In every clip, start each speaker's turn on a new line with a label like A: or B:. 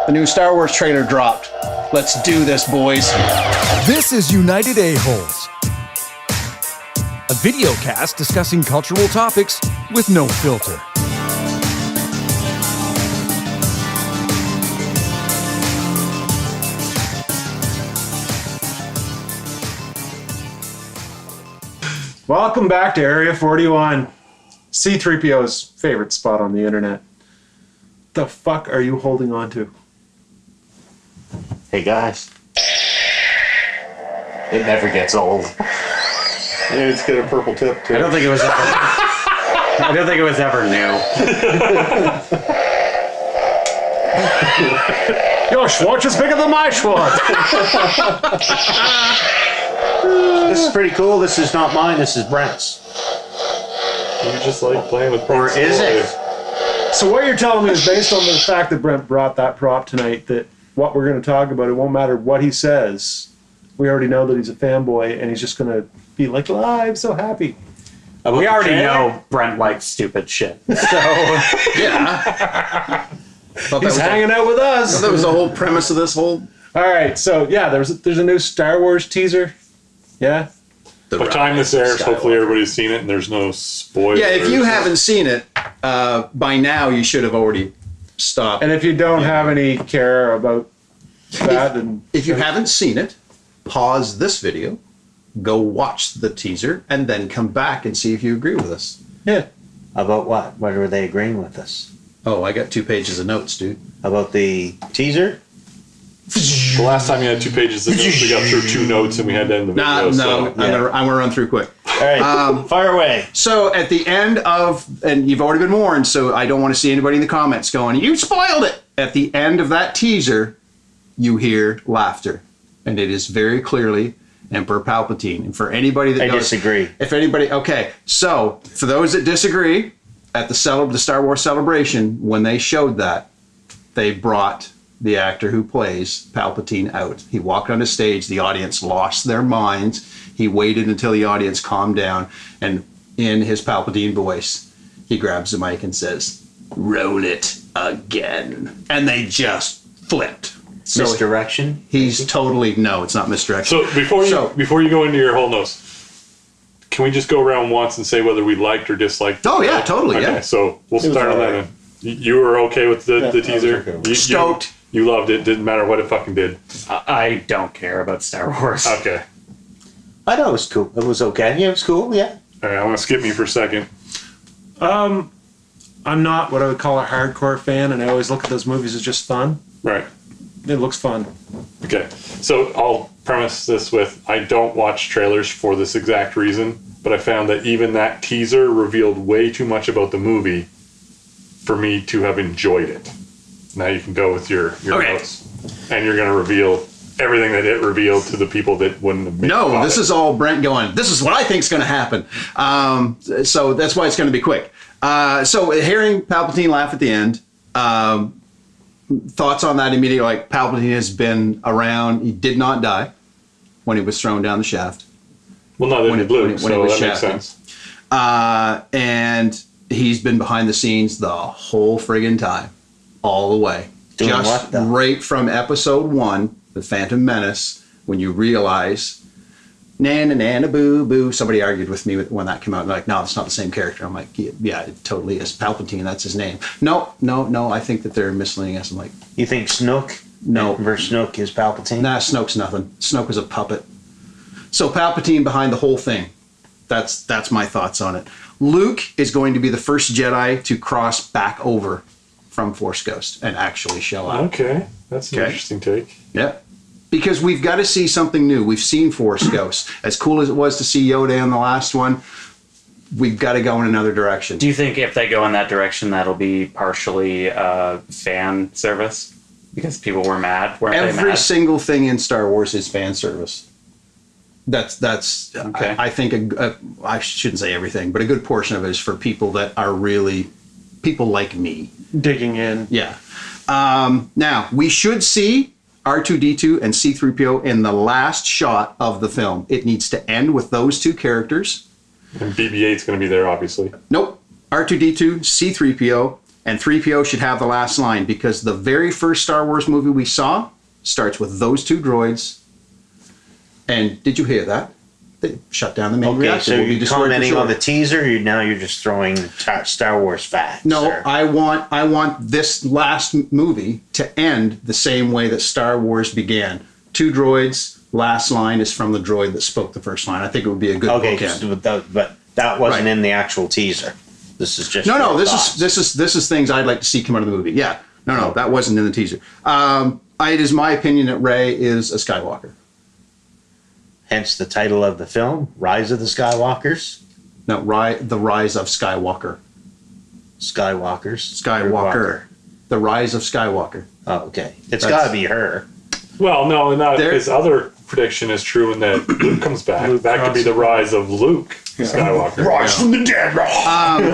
A: The new Star Wars trailer dropped. Let's do this, boys.
B: This is United A-Holes, a video cast discussing cultural topics with no filter.
C: Welcome back to Area 41, C-3PO's favorite spot on the internet. The fuck are you holding on to?
D: Hey guys, it never gets old.
E: Yeah, it's got a purple tip too.
F: I don't think it was ever. I don't think it was ever new.
C: Your Schwartz is bigger than my Schwartz.
D: This is pretty cool. This is not mine. This is Brent's.
E: You just like playing with
D: Or
E: Brent's
D: is
E: toys.
D: it?
C: So what you're telling me is based on the fact that Brent brought that prop tonight, that what we're going to talk about, it won't matter what he says. We already know that he's a fanboy, and he's just going to be like, oh, I'm so happy.
F: We already know Brent likes stupid shit. So,
A: Yeah.
C: He's hanging out with us.
A: That was the whole premise of this whole...
C: All right, so yeah, there's a new Star Wars teaser. Yeah.
E: By the time this airs, hopefully everybody's seen it and there's no spoilers.
A: Yeah, if you haven't seen it, by now you should have already stopped.
C: And if you don't have any care about that, then
A: If you haven't seen it, pause this video, go watch the teaser, and then come back and see if you agree with us.
C: yeah.
D: About what? What are they agreeing with us?
A: Oh, I got 2 pages of notes, dude.
D: About the teaser?
E: The last time you had 2 pages of notes, we got through 2 notes and we had to end the video.
A: No, I'm gonna run through quick.
D: All right, fire away.
A: So at the end of, and you've already been warned, so I don't want to see anybody in the comments going, you spoiled it. At the end of that teaser, you hear laughter. And it is very clearly Emperor Palpatine. And for anybody that
D: I
A: knows,
D: disagree.
A: If anybody, okay, so for those that disagree, at the Star Wars celebration, when they showed that, they brought the actor who plays Palpatine out. He walked on the stage, the audience lost their minds. He waited until the audience calmed down, and in his Palpatine voice, he grabs the mic and says, roll it again. And they just flipped. So
D: Misdirection?
A: he's totally, no, it's not misdirection.
E: So before you go into your whole notes, can we just go around once and say whether we liked or disliked?
A: Oh, yeah, totally,
E: Okay,
A: yeah.
E: so we'll start on that then. You were okay with the teaser?
C: okay with
E: You-
A: Stoked.
E: You loved it. Didn't matter what it fucking did.
F: I don't care about Star Wars.
E: Okay.
D: I thought it was cool. It was okay. Yeah, it was cool, yeah.
E: All right, I'm going to skip me for a second.
C: I'm not what I would call a hardcore fan, and I always look at those movies as just fun.
E: Right.
C: It looks fun.
E: Okay. So I'll premise this with I don't watch trailers for this exact reason, but I found that even that teaser revealed way too much about the movie for me to have enjoyed it. Now you can go with your
A: Okay.
E: notes. And you're going to reveal everything that it revealed to the people that wouldn't have made
A: No, this is all Brent going, this is what I think is going to happen. So that's why it's going to be quick. So hearing Palpatine laugh at the end, thoughts on that immediately, like Palpatine has been around. He did not die when he was thrown down the shaft.
E: Well, no,
A: when
E: they
A: it-
E: blew,
A: when it
E: so that
A: was
E: makes
A: shafted.
E: sense.
A: And he's been behind the scenes the whole friggin' time, all the way.
D: Doing
A: Just
D: what, though?
A: right from episode 1, The Phantom Menace, when you realize, na boo boo. Somebody argued with me when that came out. Like, no, it's not the same character. I'm like, yeah, it totally is. Palpatine, that's his name. No. I think that they're misleading us. I'm like,
D: You think Snoke?
A: No.
D: Versus Snoke is Palpatine?
A: nah, Snoke's nothing. Snoke is a puppet. So Palpatine behind the whole thing. That's my thoughts on it. Luke is going to be the first Jedi to cross back over from Force Ghost and actually show up.
E: Okay. That's an interesting take.
A: Yeah. Because we've got to see something new. We've seen Force Ghost. As cool as it was to see Yoda in the last one, we've got to go in another direction.
F: Do you think if they go in that direction, that'll be partially fan service? Because people were mad? Weren't they
A: Every
F: mad?
A: single thing in Star Wars is fan service. That's
F: Okay.
A: I think I shouldn't say everything, but a good portion of it is for people that are really people like me.
C: Digging in.
A: Yeah. Now we should see R2-D2 and C-3PO in the last shot of the film. It needs to end with those two characters.
E: And BB-8's going to be there, obviously.
A: Nope. R2-D2, C-3PO, And 3PO should have the last line, because the very first Star Wars movie we saw starts with those two droids. And did you hear that? They shut down the main reactor.
D: So you're commenting on the teaser, or now you're just throwing Star Wars facts?
A: No, I want this last movie to end the same way that Star Wars began. Two droids, last line is from the droid that spoke the first line. I think it would be a good bookend.
D: But that wasn't in the actual teaser. This is just
A: no. This is things I'd like to see come out of the movie. Yeah, no, that wasn't in the teaser. It is my opinion that Rey is a Skywalker.
D: Hence the title of the film, Rise of the Skywalkers.
A: No, the Rise of Skywalker.
D: Skywalker.
A: The Rise of Skywalker.
D: Oh, okay. It's got to be her.
E: Well, no, not his other prediction is true in that Luke comes back. That could be the rise of Luke Skywalker.
D: Rise from the dead.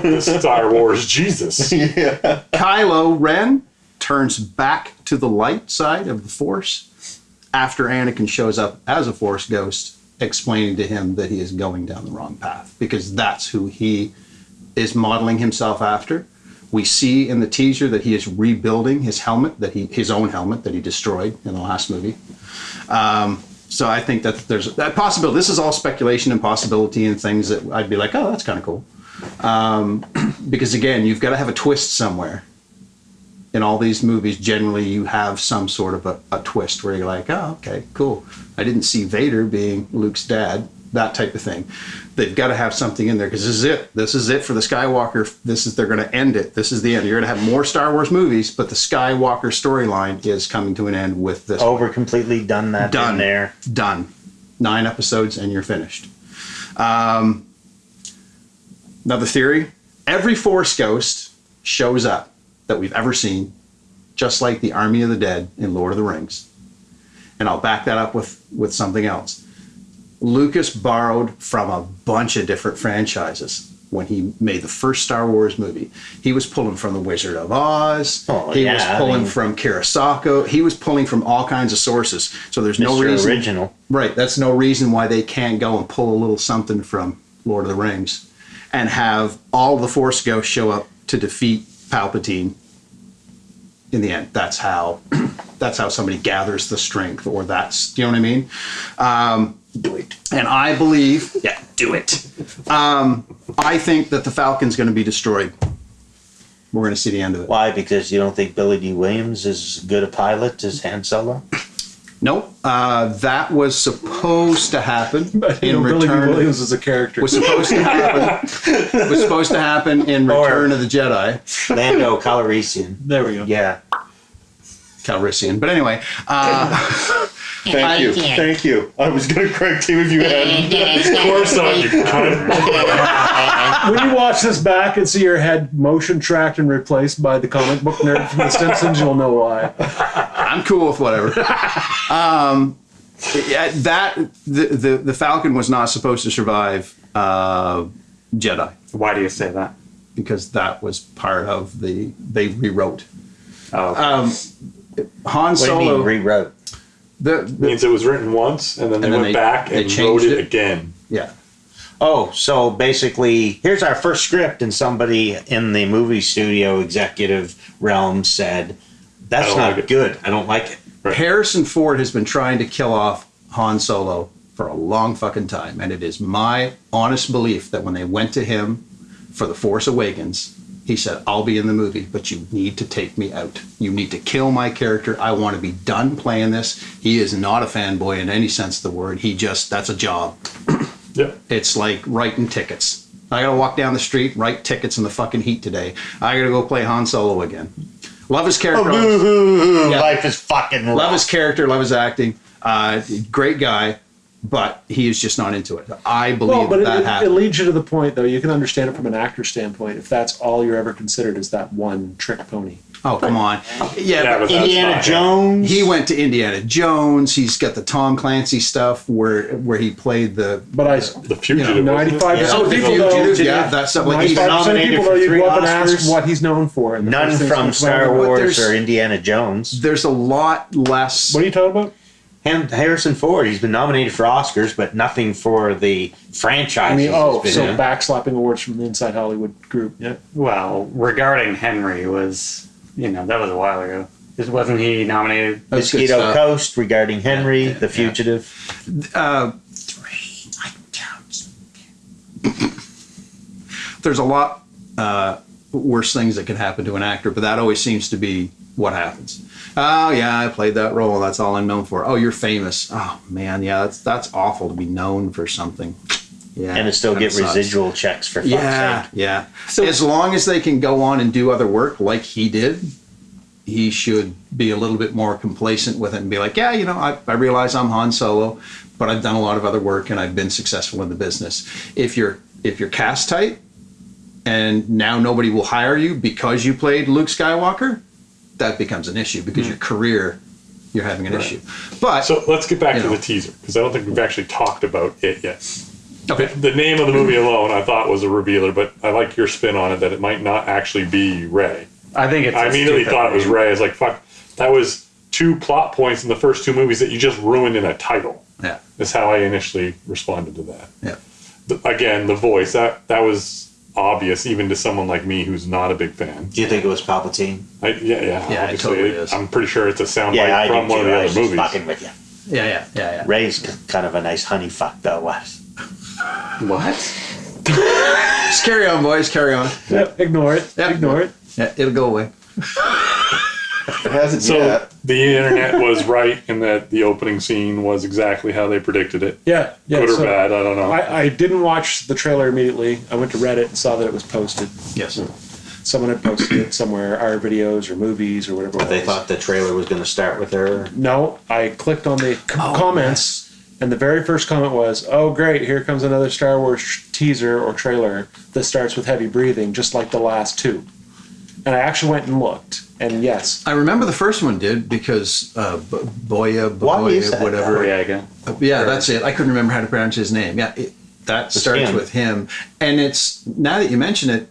E: The Star Wars Jesus.
A: Kylo Ren turns back to the light side of the Force after Anakin shows up as a Force ghost, explaining to him that he is going down the wrong path, because that's who he is modeling himself after. We see in the teaser that he is rebuilding his helmet, his own helmet that he destroyed in the last movie. So I think that there's that possibility. This is all speculation and possibility and things that I'd be like, oh, that's kind of cool. Because again, you've got to have a twist somewhere. In all these movies, generally you have some sort of a twist where you're like, oh, okay, cool. I didn't see Vader being Luke's dad, that type of thing. They've got to have something in there, because this is it. This is it for the Skywalker. They're going to end it. This is the end. You're going to have more Star Wars movies, but the Skywalker storyline is coming to an end with this.
D: Oh, we're completely done that.
A: Done.
D: There.
A: Done. 9 episodes and you're finished. Another theory. Every Force ghost shows up that we've ever seen, just like the Army of the Dead in Lord of the Rings. And I'll back that up with something else. Lucas borrowed from a bunch of different franchises when he made the first Star Wars movie. He was pulling from The Wizard of Oz. He was pulling from Kurosawa. He was pulling from all kinds of sources. So there's no reason.
D: Original.
A: Right. That's no reason why they can't go and pull a little something from Lord of the Rings and have all the Force ghosts show up to defeat Palpatine. In the end, that's how somebody gathers the strength, or that's, you know what I mean? Do it. And I believe, do it. I think that the Falcon's going to be destroyed. We're going to see the end of it.
D: Why? Because you don't think Billy D. Williams is as good a pilot as Han Solo?
A: Nope. That was supposed to happen in
C: Billy D.
A: Return.
C: Williams is a character.
A: Was supposed to happen in Return of the Jedi.
D: Lando Calrissian.
C: There we go.
D: Yeah.
A: Calrissian. But anyway.
D: Thank you. I was going to correct you if you hadn't.
E: Of course not, you cunt.
C: When you watch this back and see your head motion tracked and replaced by the comic book nerd from The Simpsons, you'll know why.
A: I'm cool with whatever. The Falcon was not supposed to survive Jedi.
F: Why do you say that?
A: Because that was part of they rewrote.
F: Oh.
A: Okay. Han Solo.
D: What do you mean rewrote?
E: Means it was written once, and then they went back and wrote it again.
A: Yeah.
D: Oh, so basically, here's our first script, and somebody in the movie studio executive realm said, that's not good. I don't like it.
E: Right.
A: Harrison Ford has been trying to kill off Han Solo for a long fucking time, and it is my honest belief that when they went to him for The Force Awakens, he said, I'll be in the movie, but you need to take me out. You need to kill my character. I want to be done playing this. He is not a fanboy in any sense of the word. That's a job.
E: Yep.
A: It's like writing tickets. I got to walk down the street, write tickets in the fucking heat today. I got to go play Han Solo again. Love his character.
D: Life is fucking rough.
A: Love his character, love his acting. Great guy. But he is just not into it. I believe that happened.
C: It leads you to the point, though. You can understand it from an actor's standpoint if that's all you're ever considered is that one trick pony.
A: Oh, come on. Yeah,
E: but
D: Indiana Jones.
A: He went to Indiana Jones. He's got the Tom Clancy stuff where he played the
E: Fugitive.
C: 95% people,
A: that's something like
C: 95% people, though, you go up and ask what he's known for. And
D: none from Star Wars or Indiana Jones.
A: There's a lot less.
C: What are you talking about?
D: Harrison Ford, he's been nominated for Oscars, but nothing for the franchise.
C: I mean,
D: he's been
C: so
D: in.
C: backslapping awards from the Inside Hollywood group. Yeah.
F: Well, regarding Henry was, that was a while ago. Wasn't he nominated?
A: That's good
D: Mosquito
A: stuff.
D: Coast regarding Henry,
A: Yeah,
D: The Fugitive.
A: 3 counts. There's a lot worse things that can happen to an actor, but that always seems to be what happens. Oh yeah, I played that role. That's all I'm known for. Oh, you're famous. Oh man, yeah, that's awful to be known for something. Yeah,
D: And to still get
A: sucks.
D: residual checks for fuck's
A: Yeah,
D: sake.
A: yeah.
F: So-
A: as long as they can go on and do other work like he did, he should be a little bit more complacent with it and be like, yeah, I realize I'm Han Solo, but I've done a lot of other work and I've been successful in the business. If you're cast tight and now nobody will hire you because you played Luke Skywalker, that becomes an issue because your career, you're having an issue. But
E: So let's get back
A: You
E: to
A: know.
E: the teaser, because I don't think we've actually talked about it yet.
A: okay,
E: The name of the movie alone I thought was a revealer, but I like your spin on it that it might not actually be Rey.
F: I think it's.
E: I
F: a
E: immediately
F: stupid
E: thought it was
F: name.
E: Rey. I was like, fuck, that was 2 plot points in the first 2 movies that you just ruined in a title.
A: yeah,
E: Is how I initially responded to that.
A: yeah.
E: Again, the voice, that was obvious even to someone like me who's not a big fan.
D: Do you think it was Palpatine?
E: Yeah,
A: it
E: obviously.
A: totally is.
E: I'm pretty sure it's a soundbite
D: Yeah, I
E: from
D: do
E: one of
D: too.
E: the
D: I
E: other
D: was just
E: movies.
D: fucking with you.
A: Yeah.
D: Ray's kind of a nice honey fuck, though. What?
F: What?
A: Just carry on, boys. Carry on.
C: Yep. Ignore it.
A: Yep.
C: Ignore it.
A: Yeah, it'll go away.
C: It hasn't
E: So
C: yet.
E: the internet was right in that the opening scene was exactly how they predicted it.
C: Yeah.
E: Good or
C: so
E: bad, I don't know.
C: I didn't watch the trailer immediately. I went to Reddit and saw that it was posted.
A: Yes.
C: Someone had posted it somewhere, our videos or movies or whatever. it
D: They
C: was.
D: thought the trailer was going to start with her.
C: No, I clicked on the comments, and the very first comment was, "Oh, great! Here comes another Star Wars teaser or trailer that starts with heavy breathing, just like the last 2." And I actually went and looked, and yes,
A: I remember the first one did because Boya,
D: Why is that?
A: whatever.
F: Boyega.
A: Yeah, that's it. I couldn't remember how to pronounce his name. Yeah, that starts
D: him.
A: with him. And it's, now that you mention it,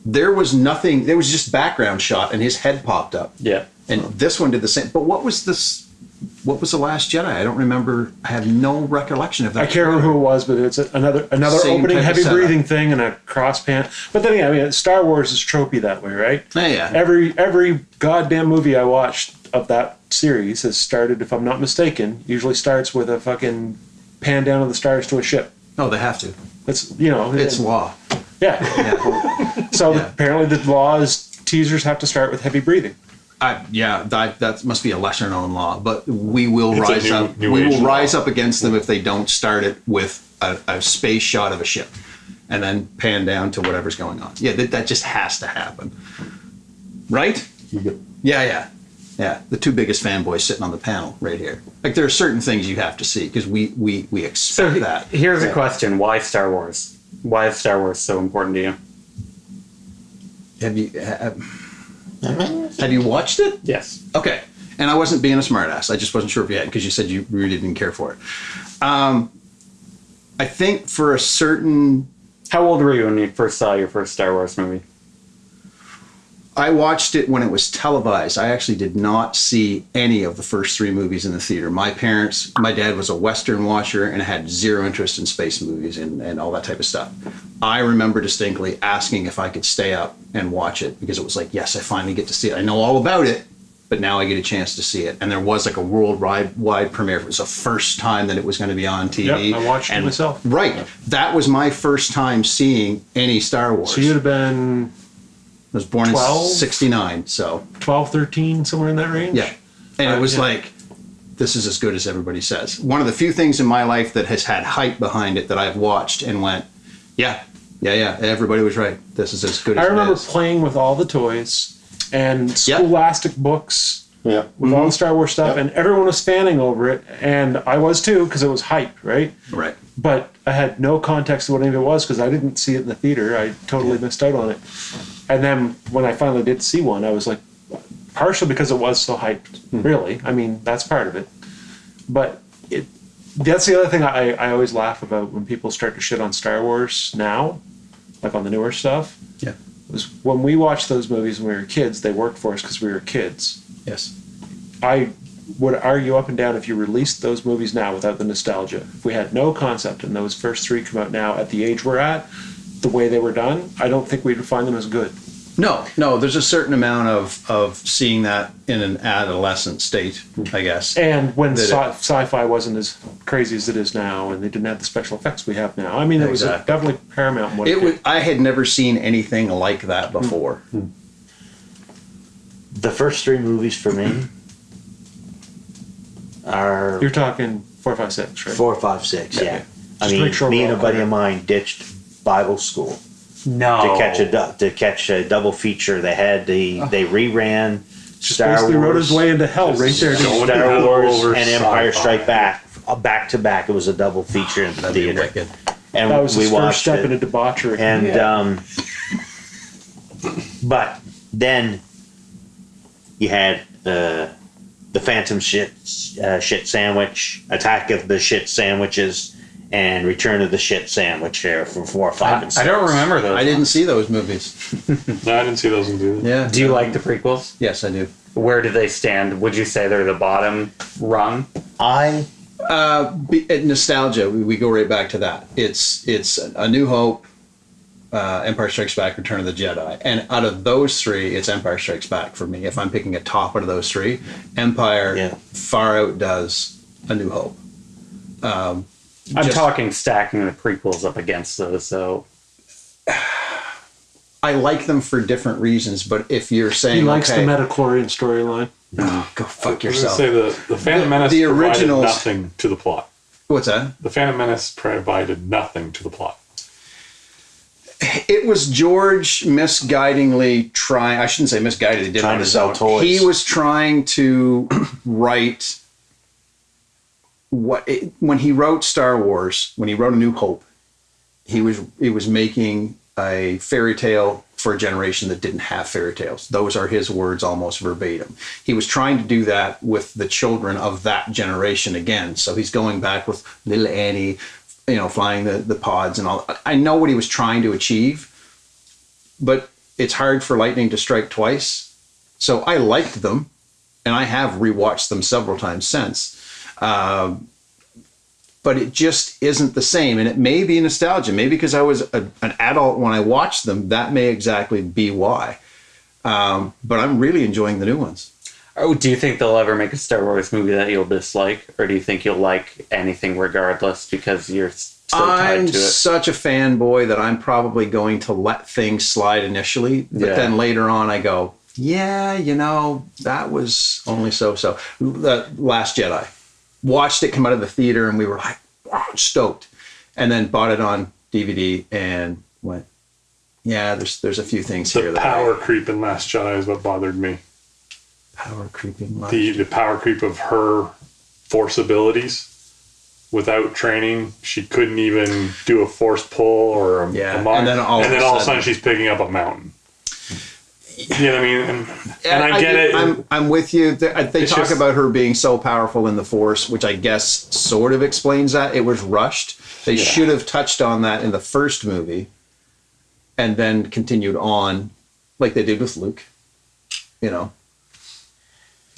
A: there was nothing, there was just background shot and his head popped up.
F: Yeah.
A: And this one did the same. But what was The Last Jedi? I don't remember. I have no recollection of that.
C: I can't remember who it was, but it's another
A: Same
C: opening
A: type of
C: heavy
A: setup.
C: breathing thing and a cross pant. But then again, I mean, Star Wars is tropey that way, right?
A: Yeah.
C: Every goddamn movie I watched of that series has started, if I'm not mistaken, usually starts with a fucking pan down of the stars to a ship.
A: Oh, they have to.
C: It's
A: It's law.
C: yeah.
A: Yeah.
C: So
A: Yeah.
C: apparently the law is teasers have to start with heavy breathing.
A: That must be a lesser known law, but we will
E: It's a
A: rise up.
E: new
A: We
E: age
A: will
E: law.
A: rise up against them if they don't start it with a space shot of a ship, and then pan down to whatever's going on. Yeah, that just has to happen, right? Yeah. The 2 biggest fanboys sitting on the panel right here. Like there are certain things you have to see because we expect
F: So
A: that.
F: here's a question: why Star Wars? Why is Star Wars so important to you?
A: Have you watched it?
F: Yes.
A: Okay. And I wasn't being a smartass. I just wasn't sure if you had because you said you really didn't care for it. I think for a certain,
F: How old were you when you first saw your first Star Wars movie?
A: I watched it when it was televised. I actually did not see any of the first 3 movies in the theater. My dad was a Western watcher and had zero interest in space movies and all that type of stuff. I remember distinctly asking if I could stay up and watch it because it was like, yes, I finally get to see it. I know all about it, but now I get a chance to see it. And there was like a worldwide premiere. It was the first time that it was going to be on TV.
C: Yep, I watched it myself.
A: Right. That was my first time seeing any Star Wars.
C: So you'd have been
A: I was born
C: 12?
A: in 69, so
C: 12, 13, somewhere in that range?
A: yeah. And it was
C: Yeah.
A: like, this is as good as everybody says. One of the few things in my life that has had hype behind it that I've watched and went, yeah, everybody was right. This is as good as
C: I remember
A: it is.
C: playing with all the toys and scholastic books with all the Star Wars stuff, and everyone was fanning over it, and I was too, because it was hype, right?
A: Right.
C: But I had no context of what any of it was, because I didn't see it in the theater. I totally missed out on it. And then when I finally did see one, I was like, partially because it was so hyped, really. I mean, that's part of it. But that's the other thing I always laugh about when people start to shit on Star Wars now, like on the newer stuff.
A: Yeah.
C: Was when we watched those movies when we were kids, they worked for us because we were kids.
A: Yes.
C: I would argue up and down if you released those movies now without the nostalgia. If we had no concept and those first three come out now at the age we're at, the way they were done, I don't think we'd find them as good.
A: No, there's a certain amount of seeing that in an adolescent state, I guess.
C: And when sci-fi wasn't as crazy as it is now, and they didn't have the special effects we have now. I mean, it was definitely paramount. In what it
A: was. I had never seen anything like that before.
D: The first three movies for me are...
C: You're talking 4, 5, 6, right?
D: 4, 5, 6, yeah. I
C: Just
D: mean,
C: sure
D: me and a buddy of mine ditched Bible school.
F: No.
D: To catch a double feature. They reran Star Wars.
C: Basically wrote his way into hell right there.
D: Star Wars and Empire Strike Back, back to back. It was a double feature in the theater.
A: Wicked.
D: And
C: that was
D: we
C: his
D: watched
C: first step
D: it.
C: into debauchery.
D: And but then you had the Phantom shit sandwich, Attack of the Shit Sandwiches, and Return of the Shit Sandwich here for 4, 5, and 6.
F: I don't remember those.
A: I didn't see those movies.
E: No, I didn't see those in theaters.
A: Yeah.
F: Do you like the prequels?
A: Yes, I do.
F: Where do they stand? Would you say they're the bottom rung?
A: Nostalgia. We go right back to that. It's A New Hope, Empire Strikes Back, Return of the Jedi, and out of those three, it's Empire Strikes Back for me. If I'm picking a top out of those three, Empire far outdoes A New Hope.
F: I'm talking stacking the prequels up against those, so
A: I like them for different reasons, but if you're saying
C: he likes the Metachlorian storyline.
A: No, go fuck yourself.
E: I was going to say the Phantom Menace
A: the
E: provided
A: originals,
E: nothing to the plot.
A: What's that?
E: The Phantom Menace provided nothing to the plot.
A: It was George misguidingly trying, I shouldn't say misguided, he did
D: Trying
A: on
D: to
A: his
D: sell
A: own.
D: toys.
A: He was trying to write when he wrote Star Wars, when he wrote A New Hope, he was making a fairy tale for a generation that didn't have fairy tales. Those are his words almost verbatim. He was trying to do that with the children of that generation again. So he's going back with little Annie, flying the pods and all. I know what he was trying to achieve, but it's hard for lightning to strike twice. So I liked them, and I have rewatched them several times since. But it just isn't the same. And it may be nostalgia. Maybe because I was an adult when I watched them, that may exactly be why. But I'm really enjoying the new ones.
F: Oh, do you think they'll ever make a Star Wars movie that you'll dislike? Or do you think you'll like anything regardless because you're so tied
A: I'm
F: to it?
A: such a fanboy that I'm probably going to let things slide initially. But then later on I go, that was only so-so. The Last Jedi. Watched it come out of the theater and we were like, stoked. And then bought it on DVD and went, there's a few things here.
E: The power creep in Last Jedi is what bothered me.
A: Power creeping.
E: The power creep of her Force abilities. Without training, she couldn't even do a Force pull or a
A: and then all of a sudden
E: she's picking up a mountain. You know what I mean? And I get it.
A: I'm with you. They talk about her being so powerful in the Force, which I guess sort of explains that. It was rushed. They should have touched on that in the first movie and then continued on like they did with Luke,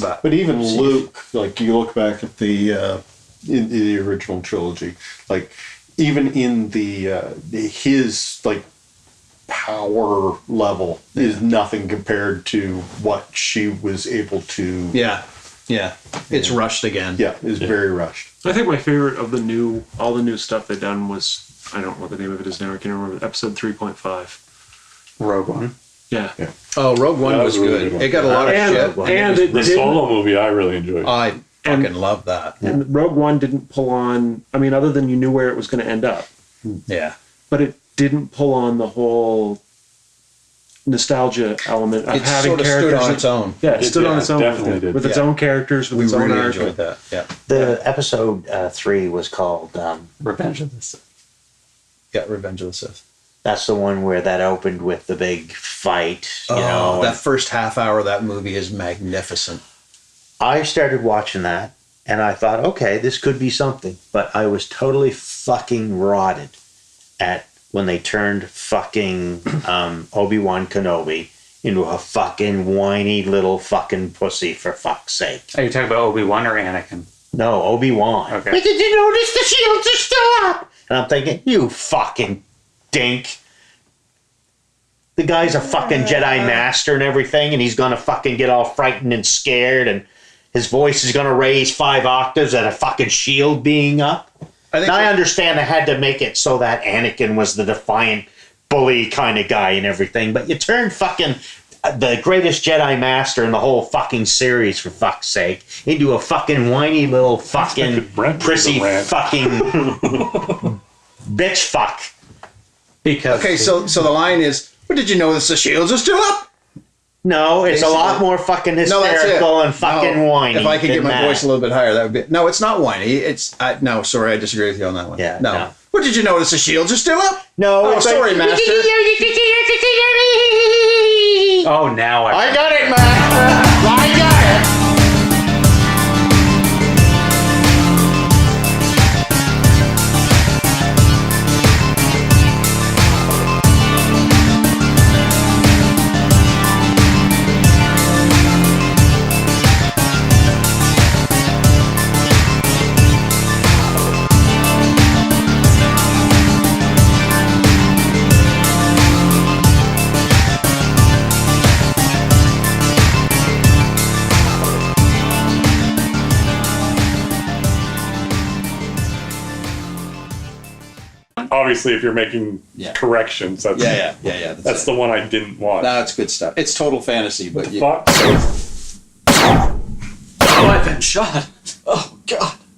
A: But
G: even Luke, like you look back at the in the original trilogy, like even in the his like power level is nothing compared to what she was able to.
A: It's rushed again.
G: It's very rushed.
C: I think my favorite of all the new stuff they've done was, I don't know what the name of it is now, I can't remember, episode 3.5.
F: Rogue One.
C: Yeah.
A: Oh, Rogue One was
E: really
A: good. It got a lot of shit.
C: And
E: the Solo movie I really enjoyed.
A: I fucking love that.
C: And Rogue One didn't pull on, other than you knew where it was going to end up.
A: Yeah.
C: But it didn't pull on the whole nostalgia element of
A: It
C: having
A: sort of
C: characters.
A: stood on its own.
C: Yeah, it stood on its own.
E: definitely did.
C: With its own characters, with
A: We
C: its own
A: really
C: arc.
A: enjoyed that. Yeah.
D: The episode 3 was called
F: Revenge of the Sith.
A: Yeah, Revenge of the Sith.
D: That's the one where that opened with the big fight.
A: That first half hour of that movie is magnificent.
D: I started watching that and I thought, okay, this could be something. But I was totally fucking rotted at when they turned fucking Obi-Wan Kenobi into a fucking whiny little fucking pussy, for fuck's sake.
F: Are you talking about Obi-Wan or Anakin?
D: No, Obi-Wan.
F: Okay.
D: But did you notice the shields are still up? And I'm thinking, you fucking dink. The guy's a fucking Jedi Master and everything, and he's gonna fucking get all frightened and scared, and his voice is gonna raise 5 octaves at a fucking shield being up. I understand I had to make it so that Anakin was the defiant bully kind of guy and everything, but you turned fucking the greatest Jedi Master in the whole fucking series, for fuck's sake, into a fucking whiny little fucking prissy fucking bitch fuck.
F: Because
A: Okay, so the line is, but did you notice the shields are still up?
D: No, it's
A: Basically.
D: a lot more fucking
A: No, that's it.
D: hysterical and fucking
A: No,
D: whiny.
A: If I could get
D: than
A: my
D: that.
A: voice a little bit higher, that would be. No, it's not whiny. It's no. Sorry, I disagree with you on that one.
D: Yeah,
A: No.
D: no.
A: But did you notice the shields are still up?
D: No,
A: Oh,
D: it's like-
A: sorry, Master.
F: oh, now
D: I got it, Master. I got it.
E: Obviously, if you're making corrections, that's
A: Yeah.
E: That's the one I didn't watch.
A: That's good stuff. It's total fantasy, but
E: Fuck.
F: Oh, I've been shot.